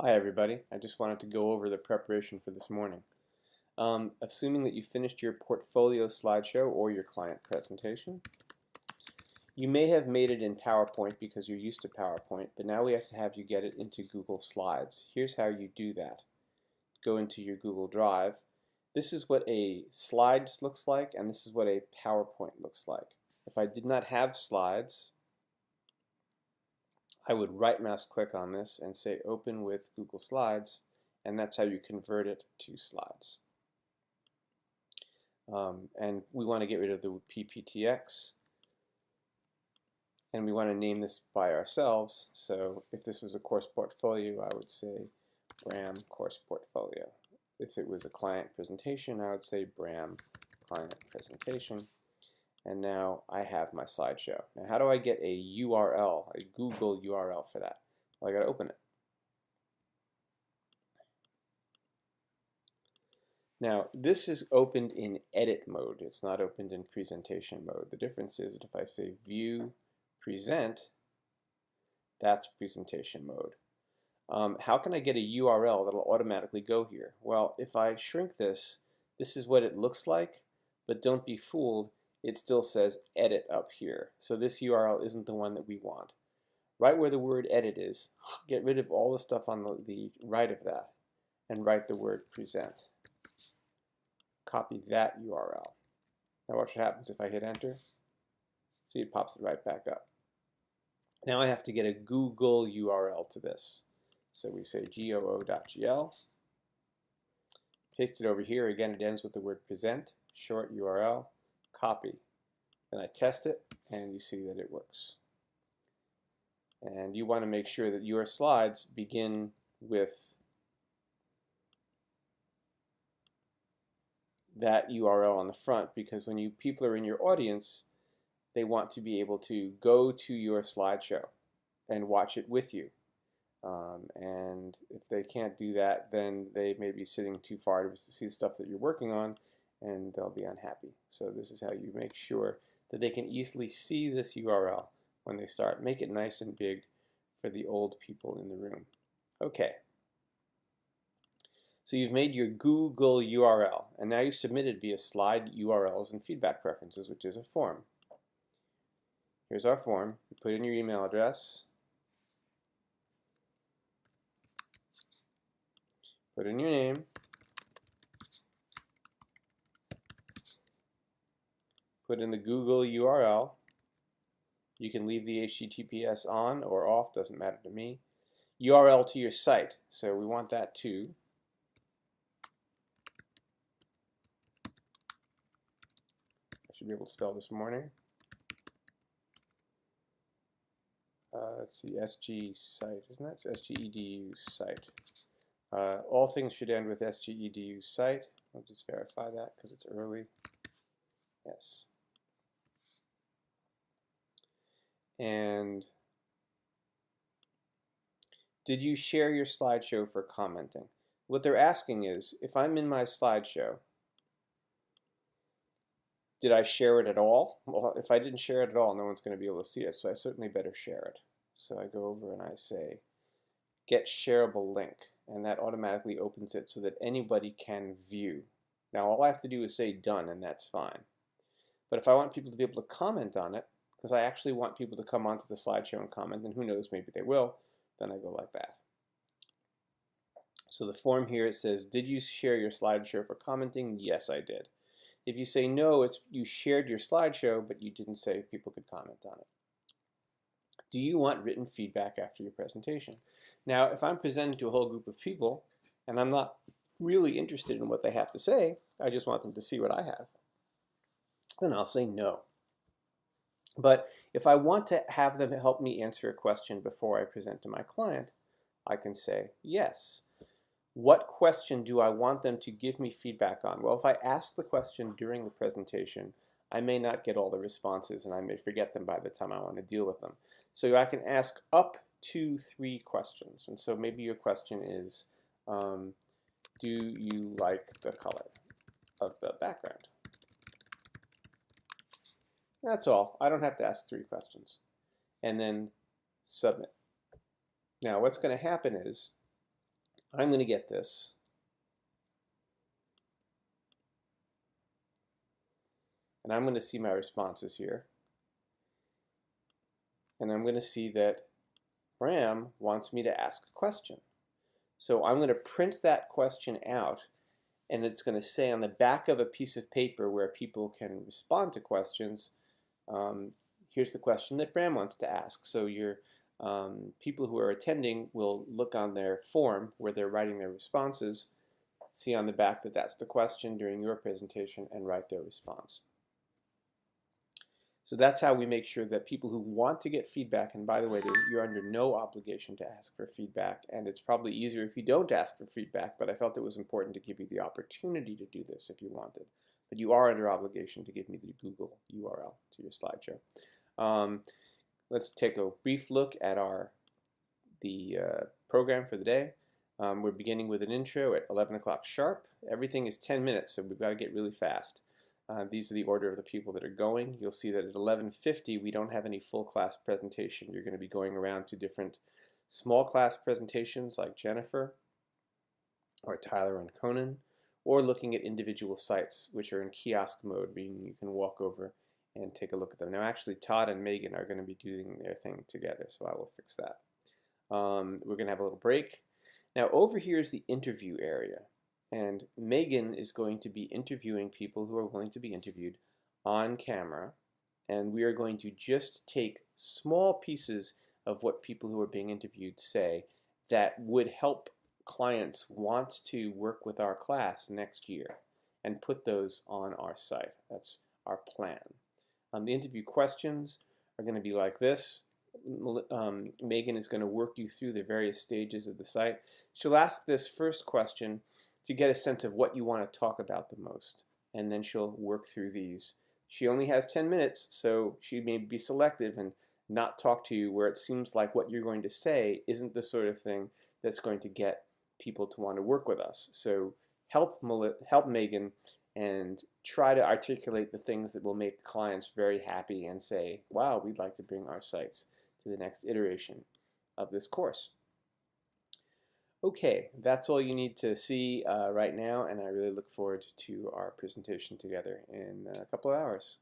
Hi everybody, I just wanted to go over the preparation for this morning. Assuming that you finished your portfolio slideshow or your client presentation, you may have made it in PowerPoint because you're used to PowerPoint, but now we have to have you get it into Google Slides. Here's how you do that. Go into your Google Drive. This is what a slides looks like, and this is what a PowerPoint looks like. If I did not have slides, I would right mouse click on this and say open with Google Slides, and that's how you convert it to slides. And we want to get rid of the PPTX, and we want to name this by ourselves. So if this was a course portfolio, I would say BRAM course portfolio. If it was a client presentation, I would say BRAM client presentation. And now I have my slideshow. Now how do I get a URL, a Google URL for that? Well, I got to open it. Now this is opened in edit mode. It's not opened in presentation mode. The difference is that if I say view present, that's presentation mode. How can I get a URL that'll automatically go here? Well, if I shrink this, this is what it looks like, but don't be fooled. It still says edit up here. So this URL isn't the one that we want. Right where the word edit is, get rid of all the stuff on the right of that and write the word present. Copy that URL. Now watch what happens if I hit enter. See, it pops it right back up. Now I have to get a Google URL to this. So we say goo.gl. Paste it over here. Again, it ends with the word present, short URL. Copy. Then I test it, and you see that it works. And you want to make sure that your slides begin with that URL on the front, because when people are in your audience, they want to be able to go to your slideshow and watch it with you. And if they can't do that, then they may be sitting too far to see the stuff that you're working on, and they'll be unhappy. So this is how you make sure that they can easily see this URL when they start. Make it nice and big for the old people in the room. Okay. So you've made your Google URL, and now you submit it via slide URLs and feedback preferences, which is a form. Here's our form. You put in your email address, put in your name, put in the Google URL. You can leave the HTTPS on or off, doesn't matter to me. URL to your site, so we want that too. I should be able to spell this morning. Let's see, SG site, isn't that? It's SGEDU site. All things should end with SGEDU site. I'll just verify that because it's early. Yes. And did you share your slideshow for commenting? What they're asking is, if I'm in my slideshow, did I share it at all? Well, if I didn't share it at all, no one's going to be able to see it, so I certainly better share it. So I go over and I say, get shareable link, and that automatically opens it so that anybody can view. Now all I have to do is say done, and that's fine. But if I want people to be able to comment on it, because I actually want people to come onto the slideshow and comment, and who knows, maybe they will, then I go like that. So the form here, it says, did you share your slideshow for commenting? Yes, I did. If you say no, it's you shared your slideshow, but you didn't say people could comment on it. Do you want written feedback after your presentation? Now, if I'm presenting to a whole group of people, and I'm not really interested in what they have to say, I just want them to see what I have, then I'll say no. But if I want to have them help me answer a question before I present to my client, I can say yes. What question do I want them to give me feedback on? Well, if I ask the question during the presentation, I may not get all the responses, and I may forget them by the time I want to deal with them. So I can ask up to 3 questions. And so maybe your question is, do you like the color of the background? That's all. I don't have to ask 3 questions. And then submit. Now what's going to happen is I'm going to get this. And I'm going to see my responses here. And I'm going to see that Bram wants me to ask a question. So I'm going to print that question out, and it's going to say on the back of a piece of paper where people can respond to questions, here's the question that Bram wants to ask. So your people who are attending will look on their form where they're writing their responses, see on the back that that's the question during your presentation, and write their response. So that's how we make sure that people who want to get feedback, and by the way, you're under no obligation to ask for feedback, and it's probably easier if you don't ask for feedback, but I felt it was important to give you the opportunity to do this if you wanted. But you are under obligation to give me the Google URL to your slideshow. Let's take a brief look at the program for the day. We're beginning with an intro at 11 o'clock sharp. Everything is 10 minutes, so we've got to get really fast. These are the order of the people that are going. You'll see that at 11:50 we don't have any full class presentation. You're going to be going around to different small class presentations like Jennifer or Tyler and Conan, or looking at individual sites which are in kiosk mode, meaning you can walk over and take a look at them. Now actually Todd and Megan are going to be doing their thing together, so I will fix that. We're going to have a little break. Now over here is the interview area. And Megan is going to be interviewing people who are going to be interviewed on camera. And we are going to just take small pieces of what people who are being interviewed say that would help clients want to work with our class next year and put those on our site. That's our plan. The interview questions are going to be like this. Megan is going to work you through the various stages of the site. She'll ask this first question to get a sense of what you want to talk about the most, and then she'll work through these. She only has 10 minutes, so she may be selective and not talk to you where it seems like what you're going to say isn't the sort of thing that's going to get people to want to work with us. So help Megan and try to articulate the things that will make clients very happy and say, wow, we'd like to bring our sites to the next iteration of this course. Okay, that's all you need to see right now, and I really look forward to our presentation together in a couple of hours.